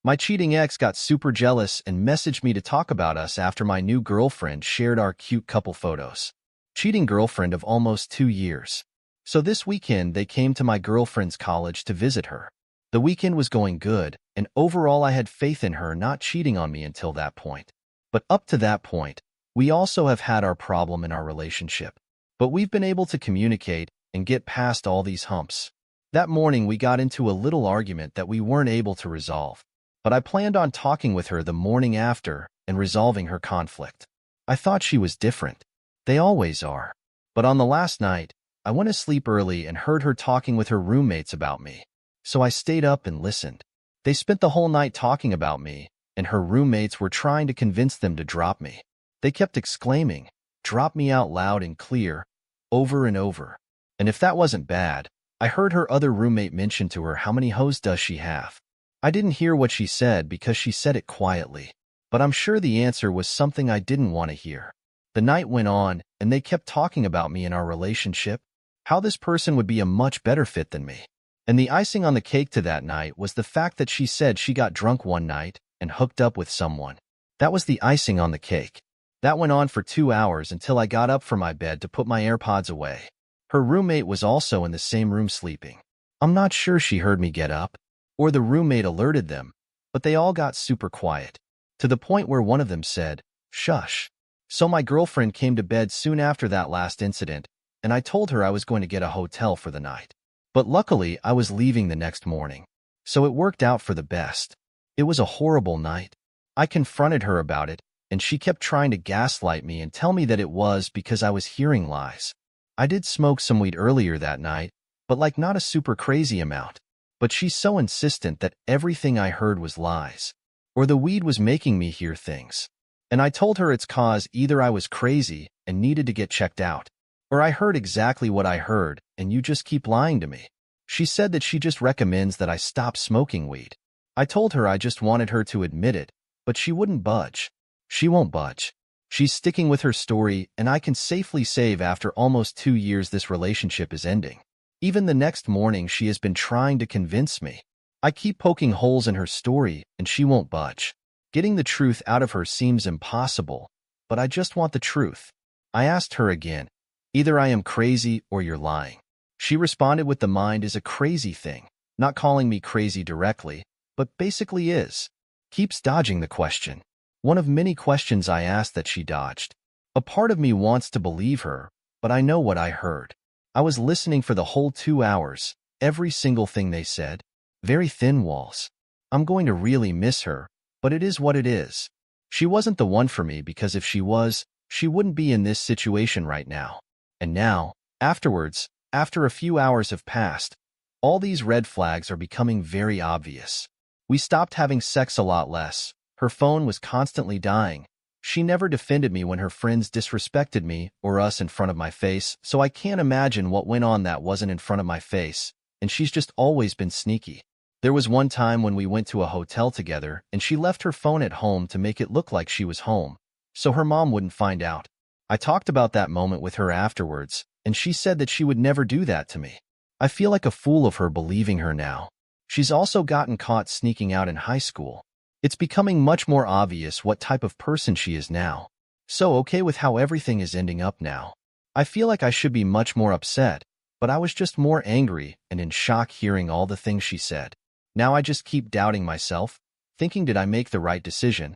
My cheating ex got super jealous and messaged me to talk about us after my new girlfriend shared our cute couple photos. Cheating girlfriend of almost 2 years. So this weekend they came to my girlfriend's college to visit her. The weekend was going good, and overall I had faith in her not cheating on me until that point. But up to that point, we also have had our problem in our relationship. But we've been able to communicate and get past all these humps. That morning we got into a little argument that we weren't able to resolve. But I planned on talking with her the morning after and resolving her conflict. I thought she was different. They always are. But on the last night, I went to sleep early and heard her talking with her roommates about me. So I stayed up and listened. They spent the whole night talking about me, and her roommates were trying to convince them to drop me. They kept exclaiming, "Drop me," out loud and clear, over and over. And if that wasn't bad, I heard her other roommate mention to her, "How many hoes does she have?" I didn't hear what she said because she said it quietly, but I'm sure the answer was something I didn't want to hear. The night went on, and they kept talking about me and our relationship, how this person would be a much better fit than me. And the icing on the cake to that night was the fact that she said she got drunk one night and hooked up with someone. That was the icing on the cake. That went on for 2 hours until I got up from my bed to put my AirPods away. Her roommate was also in the same room sleeping. I'm not sure she heard me get up, or the roommate alerted them, but they all got super quiet, to the point where one of them said, "Shush." So my girlfriend came to bed soon after that last incident, and I told her I was going to get a hotel for the night. But luckily, I was leaving the next morning, so it worked out for the best. It was a horrible night. I confronted her about it, and she kept trying to gaslight me and tell me that it was because I was hearing lies. I did smoke some weed earlier that night, but like not a super crazy amount. But she's so insistent that everything I heard was lies, or the weed was making me hear things. And I told her it's cause either I was crazy and needed to get checked out, or I heard exactly what I heard and you just keep lying to me. She said that she just recommends that I stop smoking weed. I told her I just wanted her to admit it, but she wouldn't budge. She won't budge. She's sticking with her story, and I can safely say after almost 2 years this relationship is ending. Even the next morning she has been trying to convince me. I keep poking holes in her story, and she won't budge. Getting the truth out of her seems impossible, but I just want the truth. I asked her again, "Either I am crazy or you're lying." She responded with the mind is a crazy thing, not calling me crazy directly, but basically is. Keeps dodging the question. One of many questions I asked that she dodged. A part of me wants to believe her, but I know what I heard. I was listening for the whole 2 hours, every single thing they said. Very thin walls. I'm going to really miss her, but it is what it is. She wasn't the one for me because if she was, she wouldn't be in this situation right now. And now, afterwards, after a few hours have passed, all these red flags are becoming very obvious. We stopped having sex a lot less. Her phone was constantly dying. She never defended me when her friends disrespected me or us in front of my face, so I can't imagine what went on that wasn't in front of my face, and she's just always been sneaky. There was one time when we went to a hotel together, and she left her phone at home to make it look like she was home, so her mom wouldn't find out. I talked about that moment with her afterwards, and she said that she would never do that to me. I feel like a fool of her believing her now. She's also gotten caught sneaking out in high school. It's becoming much more obvious what type of person she is now. So okay with how everything is ending up now. I feel like I should be much more upset, but I was just more angry and in shock hearing all the things she said. Now I just keep doubting myself, thinking did I make the right decision?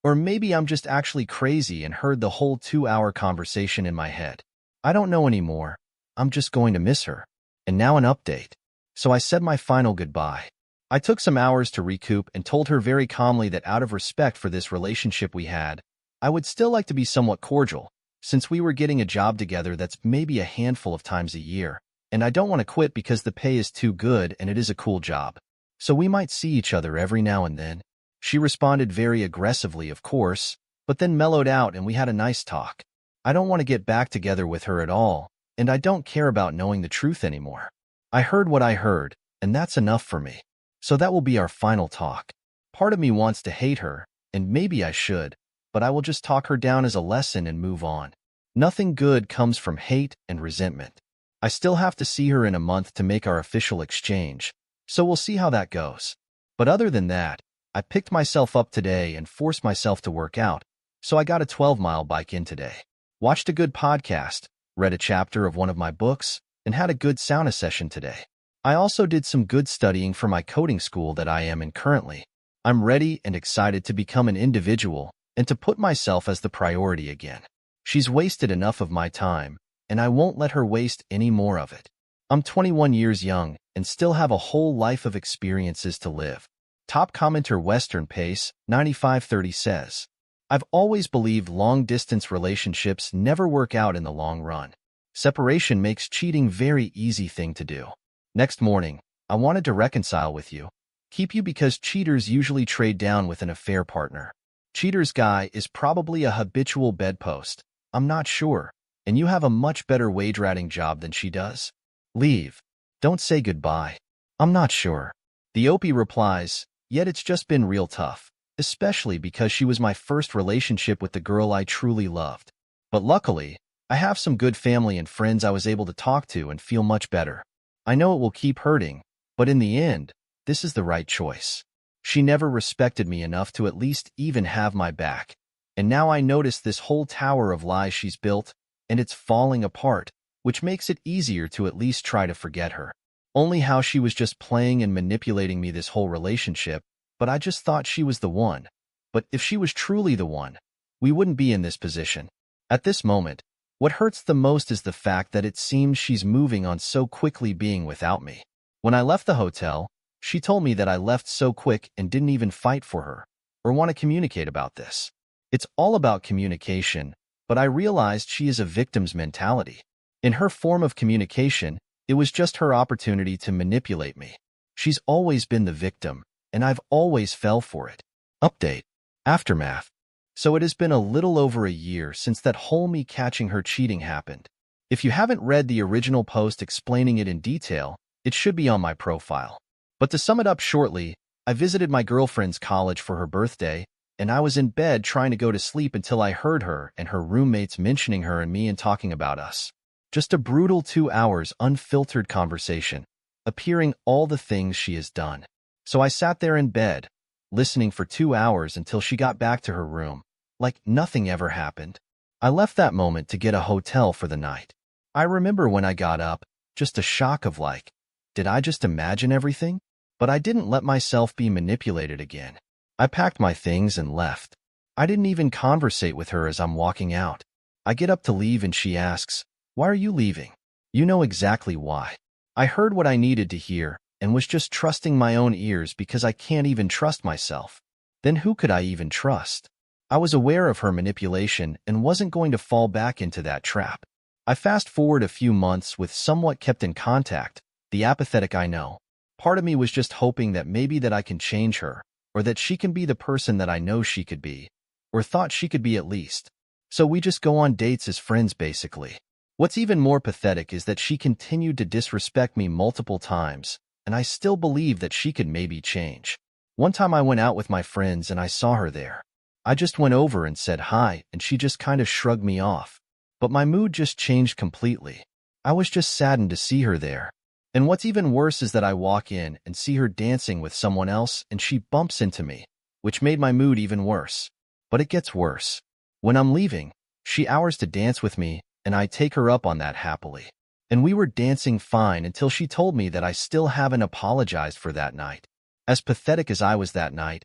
Or maybe I'm just actually crazy and heard the whole 2-hour conversation in my head. I don't know anymore. I'm just going to miss her. And now an update. So I said my final goodbye. I took some hours to recoup and told her very calmly that out of respect for this relationship we had, I would still like to be somewhat cordial, since we were getting a job together that's maybe a handful of times a year, and I don't want to quit because the pay is too good and it is a cool job. So we might see each other every now and then. She responded very aggressively, of course, but then mellowed out and we had a nice talk. I don't want to get back together with her at all, and I don't care about knowing the truth anymore. I heard what I heard, and that's enough for me. So that will be our final talk. Part of me wants to hate her, and maybe I should, but I will just talk her down as a lesson and move on. Nothing good comes from hate and resentment. I still have to see her in a month to make our official exchange, so we'll see how that goes. But other than that, I picked myself up today and forced myself to work out, so I got a 12-mile bike in today. Watched a good podcast, read a chapter of one of my books, and had a good sauna session today. I also did some good studying for my coding school that I am in currently. I'm ready and excited to become an individual and to put myself as the priority again. She's wasted enough of my time, and I won't let her waste any more of it. I'm 21 years young and still have a whole life of experiences to live. Top commenter Western Pace 9530 says, I've always believed long-distance relationships never work out in the long run. Separation makes cheating very easy thing to do. Next morning, I wanted to reconcile with you. Keep you because cheaters usually trade down with an affair partner. Cheater's guy is probably a habitual bedpost. I'm not sure. And you have a much better wage-ratting job than she does. Leave. Don't say goodbye. I'm not sure. The Opie replies, yet it's just been real tough, especially because she was my first relationship with the girl I truly loved. But luckily, I have some good family and friends I was able to talk to and feel much better. I know it will keep hurting, but in the end, this is the right choice. She never respected me enough to at least even have my back. And now I notice this whole tower of lies she's built, and it's falling apart, which makes it easier to at least try to forget her. Only how she was just playing and manipulating me this whole relationship, but I just thought she was the one. But if she was truly the one, we wouldn't be in this position. At this moment, what hurts the most is the fact that it seems she's moving on so quickly being without me. When I left the hotel, she told me that I left so quick and didn't even fight for her, or want to communicate about this. It's all about communication, but I realized she is a victim's mentality. In her form of communication, it was just her opportunity to manipulate me. She's always been the victim, and I've always fell for it. Update. Aftermath. So it has been a little over a year since that whole me catching her cheating happened. If you haven't read the original post explaining it in detail, it should be on my profile. But to sum it up shortly, I visited my girlfriend's college for her birthday, and I was in bed trying to go to sleep until I heard her and her roommates mentioning her and me and talking about us. Just a brutal 2 hours unfiltered conversation, appearing all the things she has done. So I sat there in bed, listening for 2 hours until she got back to her room, like nothing ever happened. I left that moment to get a hotel for the night. I remember when I got up, just a shock of like, did I just imagine everything? But I didn't let myself be manipulated again. I packed my things and left. I didn't even conversate with her as I'm walking out. I get up to leave and she asks, why are you leaving? You know exactly why. I heard what I needed to hear and was just trusting my own ears because I can't even trust myself. Then who could I even trust? I was aware of her manipulation and wasn't going to fall back into that trap. I fast forward a few months with somewhat kept in contact, the apathetic I know. Part of me was just hoping that maybe that I can change her, or that she can be the person that I know she could be, or thought she could be at least. So we just go on dates as friends basically. What's even more pathetic is that she continued to disrespect me multiple times, and I still believe that she could maybe change. One time I went out with my friends and I saw her there. I just went over and said hi, and she just kind of shrugged me off. But my mood just changed completely. I was just saddened to see her there. And what's even worse is that I walk in and see her dancing with someone else and she bumps into me, which made my mood even worse. But it gets worse. When I'm leaving, she hours to dance with me and I take her up on that happily. And we were dancing fine until she told me that I still haven't apologized for that night. As pathetic as I was that night,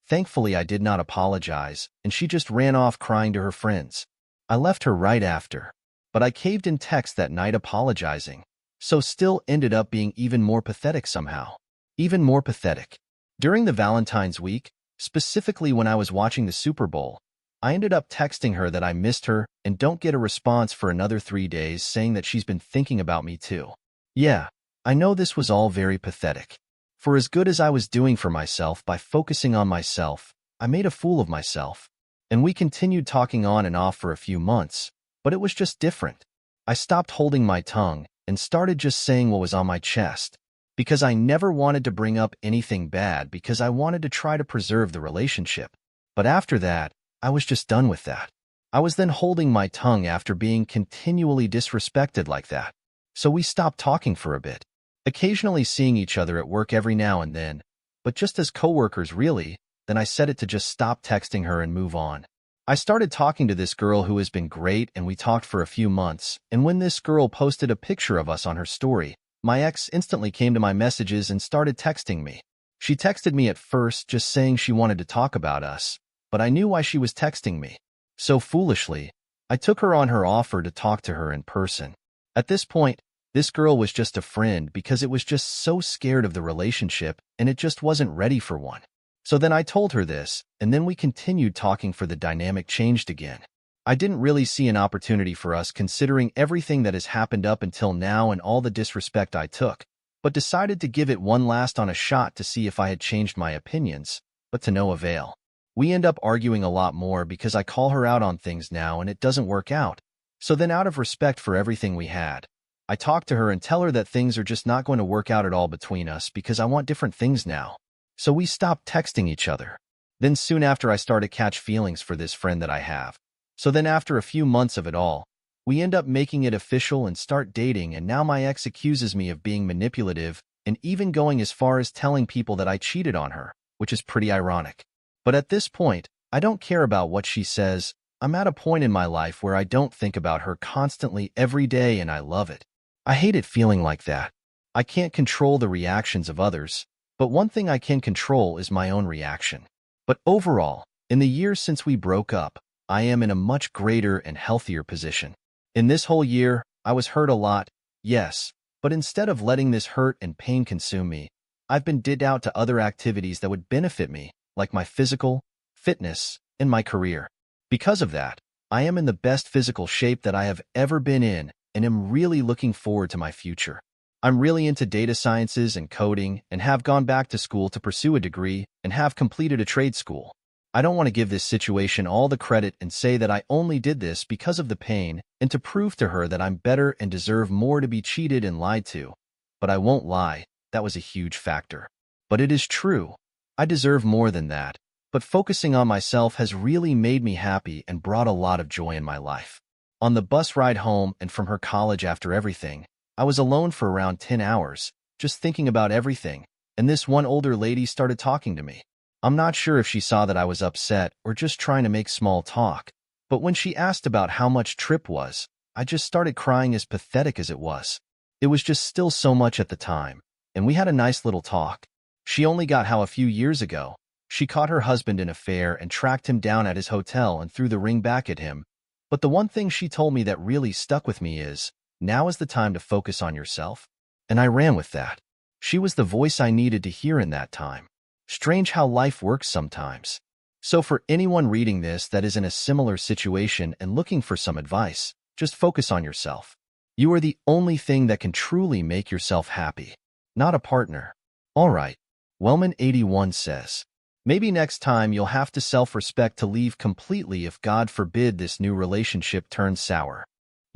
thankfully I did not apologize and she just ran off crying to her friends. I left her right after, but I caved in text that night apologizing. So still ended up being even more pathetic somehow. Even more pathetic. During the Valentine's week, specifically when I was watching the Super Bowl, I ended up texting her that I missed her and don't get a response for another 3 days saying that she's been thinking about me too. Yeah, I know this was all very pathetic. For as good as I was doing for myself by focusing on myself, I made a fool of myself. And we continued talking on and off for a few months, but it was just different. I stopped holding my tongue and started just saying what was on my chest, because I never wanted to bring up anything bad because I wanted to try to preserve the relationship. But after that, I was just done with that. I was then holding my tongue after being continually disrespected like that. So we stopped talking for a bit, occasionally seeing each other at work every now and then, but just as coworkers really, then I set it to just stop texting her and move on. I started talking to this girl who has been great, and we talked for a few months, and when this girl posted a picture of us on her story, my ex instantly came to my messages and started texting me. She texted me at first just saying she wanted to talk about us, but I knew why she was texting me. So foolishly, I took her on her offer to talk to her in person. At this point, this girl was just a friend because it was just so scared of the relationship and it just wasn't ready for one. So then I told her this, and then we continued talking for the dynamic changed again. I didn't really see an opportunity for us considering everything that has happened up until now and all the disrespect I took, but decided to give it one last on a shot to see if I had changed my opinions, but to no avail. We end up arguing a lot more because I call her out on things now and it doesn't work out. So then out of respect for everything we had, I talk to her and tell her that things are just not going to work out at all between us because I want different things now. So we stopped texting each other. Then soon after I started to catch feelings for this friend that I have. So then after a few months of it all, we end up making it official and start dating, and now my ex accuses me of being manipulative and even going as far as telling people that I cheated on her, which is pretty ironic. But at this point, I don't care about what she says. I'm at a point in my life where I don't think about her constantly every day, and I love it. I hate it feeling like that. I can't control the reactions of others, but one thing I can control is my own reaction. But overall, in the years since we broke up, I am in a much greater and healthier position. In this whole year, I was hurt a lot, yes, but instead of letting this hurt and pain consume me, I've been digged out to other activities that would benefit me, like my physical, fitness, and my career. Because of that, I am in the best physical shape that I have ever been in and am really looking forward to my future. I'm really into data sciences and coding and have gone back to school to pursue a degree and have completed a trade school. I don't want to give this situation all the credit and say that I only did this because of the pain and to prove to her that I'm better and deserve more to be cheated and lied to. But I won't lie, that was a huge factor. But it is true. I deserve more than that. But focusing on myself has really made me happy and brought a lot of joy in my life. On the bus ride home and from her college after everything, I was alone for around 10 hours, just thinking about everything, and this one older lady started talking to me. I'm not sure if she saw that I was upset or just trying to make small talk, but when she asked about how much trip was, I just started crying, as pathetic as it was. It was just still so much at the time, and we had a nice little talk. She only got how a few years ago, she caught her husband in an affair and tracked him down at his hotel and threw the ring back at him. But the one thing she told me that really stuck with me is, now is the time to focus on yourself. And I ran with that. She was the voice I needed to hear in that time. Strange how life works sometimes. So for anyone reading this that is in a similar situation and looking for some advice, just focus on yourself. You are the only thing that can truly make yourself happy, not a partner. All right. Wellman81 says, maybe next time you'll have to self-respect to leave completely if God forbid this new relationship turns sour.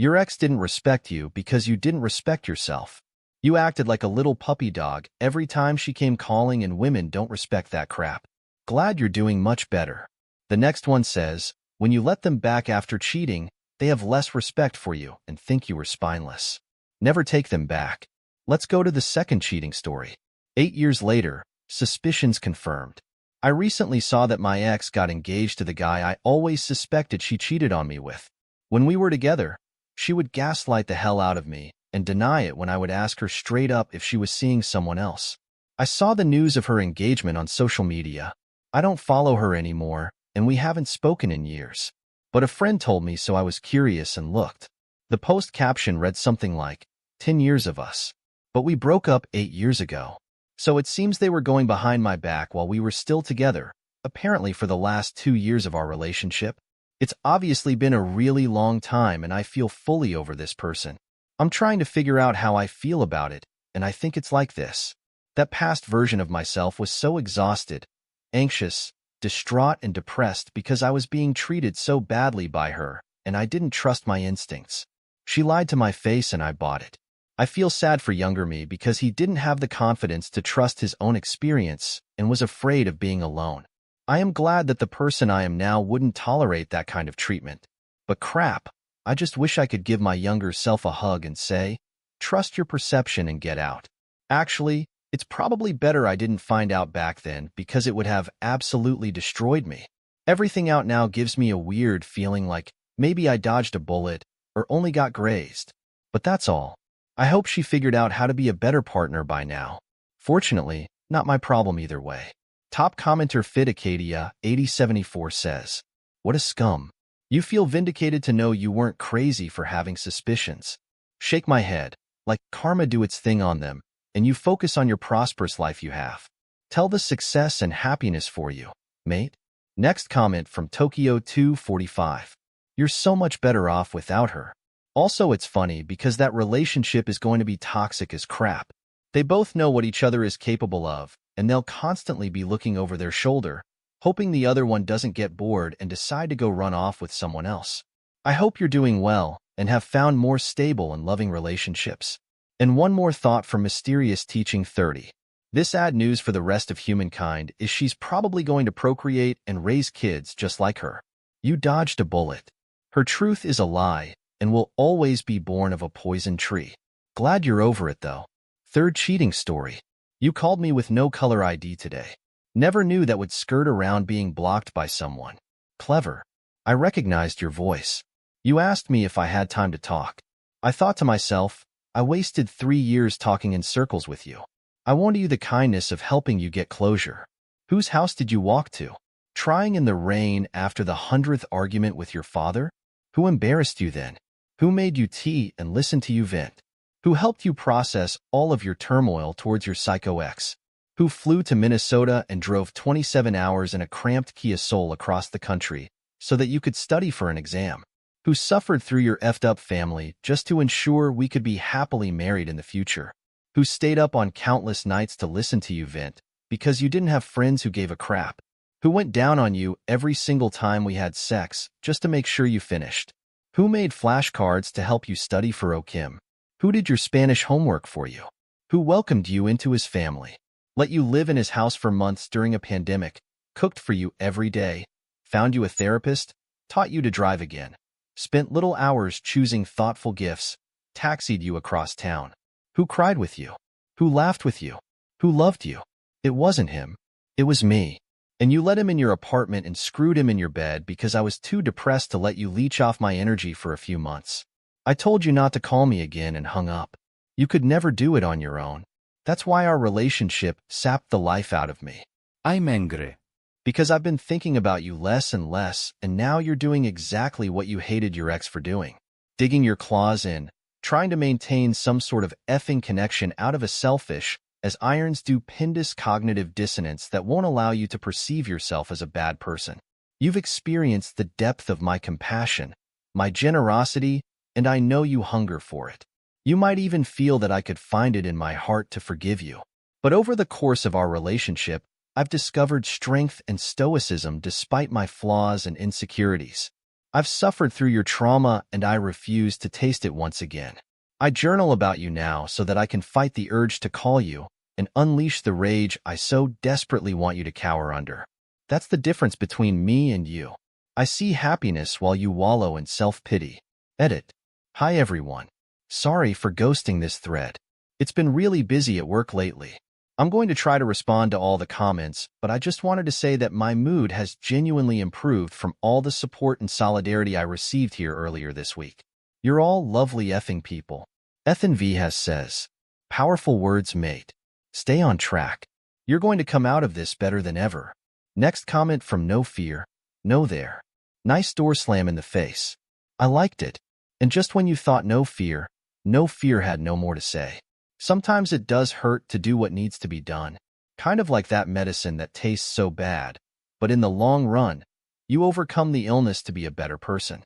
Your ex didn't respect you because you didn't respect yourself. You acted like a little puppy dog every time she came calling, and women don't respect that crap. Glad you're doing much better. The next one says, when you let them back after cheating, they have less respect for you and think you were spineless. Never take them back. Let's go to the second cheating story. 8 years later, suspicions confirmed. I recently saw that my ex got engaged to the guy I always suspected she cheated on me with. When we were together, she would gaslight the hell out of me and deny it when I would ask her straight up if she was seeing someone else. I saw the news of her engagement on social media. I don't follow her anymore, and we haven't spoken in years. But a friend told me, so I was curious and looked. The post caption read something like, 10 years of us. But we broke up 8 years ago. So it seems they were going behind my back while we were still together, apparently for the last 2 years of our relationship. It's obviously been a really long time, and I feel fully over this person. I'm trying to figure out how I feel about it, and I think it's like this. That past version of myself was so exhausted, anxious, distraught, and depressed because I was being treated so badly by her, and I didn't trust my instincts. She lied to my face and I bought it. I feel sad for younger me because he didn't have the confidence to trust his own experience and was afraid of being alone. I am glad that the person I am now wouldn't tolerate that kind of treatment. But crap, I just wish I could give my younger self a hug and say, trust your perception and get out. Actually, It's probably better I didn't find out back then because it would have absolutely destroyed me. Everything out now gives me a weird feeling like maybe I dodged a bullet or only got grazed. But that's all. I hope she figured out how to be a better partner by now. Fortunately, not my problem either way. Top commenter Fidacadia 8074 says, "What a scum. You feel vindicated to know you weren't crazy for having suspicions. Shake my head, like karma do its thing on them, and you focus on your prosperous life you have. Tell the success and happiness for you, mate." Next comment from Tokyo 245. "You're so much better off without her." Also, it's funny because that relationship is going to be toxic as crap. They both know what each other is capable of, and they'll constantly be looking over their shoulder, hoping the other one doesn't get bored and decide to go run off with someone else. I hope you're doing well and have found more stable and loving relationships. And one more thought from Mysterious Teaching 30. This ad news for the rest of humankind is she's probably going to procreate and raise kids just like her. You dodged a bullet. Her truth is a lie and will always be born of a poison tree. Glad you're over it, though. Third cheating story. You called me with no caller ID today. Never knew that would skirt around being blocked by someone. Clever. I recognized your voice. You asked me if I had time to talk. I thought to myself, I wasted 3 years talking in circles with you. I won you the kindness of helping you get closure. Whose house did you walk to? Trying in the rain after the 100th argument with your father? Who embarrassed you then? Who made you tea and listened to you vent? Who helped you process all of your turmoil towards your psycho ex? Who flew to Minnesota and drove 27 hours in a cramped Kia Soul across the country so that you could study for an exam? Who suffered through your effed up family just to ensure we could be happily married in the future? Who stayed up on countless nights to listen to you vent because you didn't have friends who gave a crap? Who went down on you every single time we had sex just to make sure you finished? Who made flashcards to help you study for OKIM? Who did your Spanish homework for you? Who welcomed you into his family, let you live in his house for months during a pandemic, cooked for you every day, found you a therapist, taught you to drive again, spent little hours choosing thoughtful gifts, taxied you across town? Who cried with you? Who laughed with you? Who loved you? It wasn't him. It was me. And you let him in your apartment and screwed him in your bed because I was too depressed to let you leech off my energy for a few months. I told you not to call me again and hung up. You could never do it on your own. That's why our relationship sapped the life out of me. I'm angry. Because I've been thinking about you less and less, and now you're doing exactly what you hated your ex for doing. Digging your claws in, trying to maintain some sort of effing connection out of a selfish, as irons do pindus cognitive dissonance that won't allow you to perceive yourself as a bad person. You've experienced the depth of my compassion, my generosity, and I know you hunger for it. You might even feel that I could find it in my heart to forgive you. But over the course of our relationship, I've discovered strength and stoicism despite my flaws and insecurities. I've suffered through your trauma and I refuse to taste it once again. I journal about you now so that I can fight the urge to call you and unleash the rage I so desperately want you to cower under. That's the difference between me and you. I see happiness while you wallow in self-pity. Edit. Hi everyone. Sorry for ghosting this thread. It's been really busy at work lately. I'm going to try to respond to all the comments, but I just wanted to say that my mood has genuinely improved from all the support and solidarity I received here earlier this week. You're all lovely effing people. Ethan V. has says, powerful words, mate. Stay on track. You're going to come out of this better than ever. Next comment from No Fear. No there. Nice door slam in the face. I liked it. And just when you thought No Fear had no more to say. Sometimes it does hurt to do what needs to be done. Kind of like that medicine that tastes so bad. But in the long run, you overcome the illness to be a better person.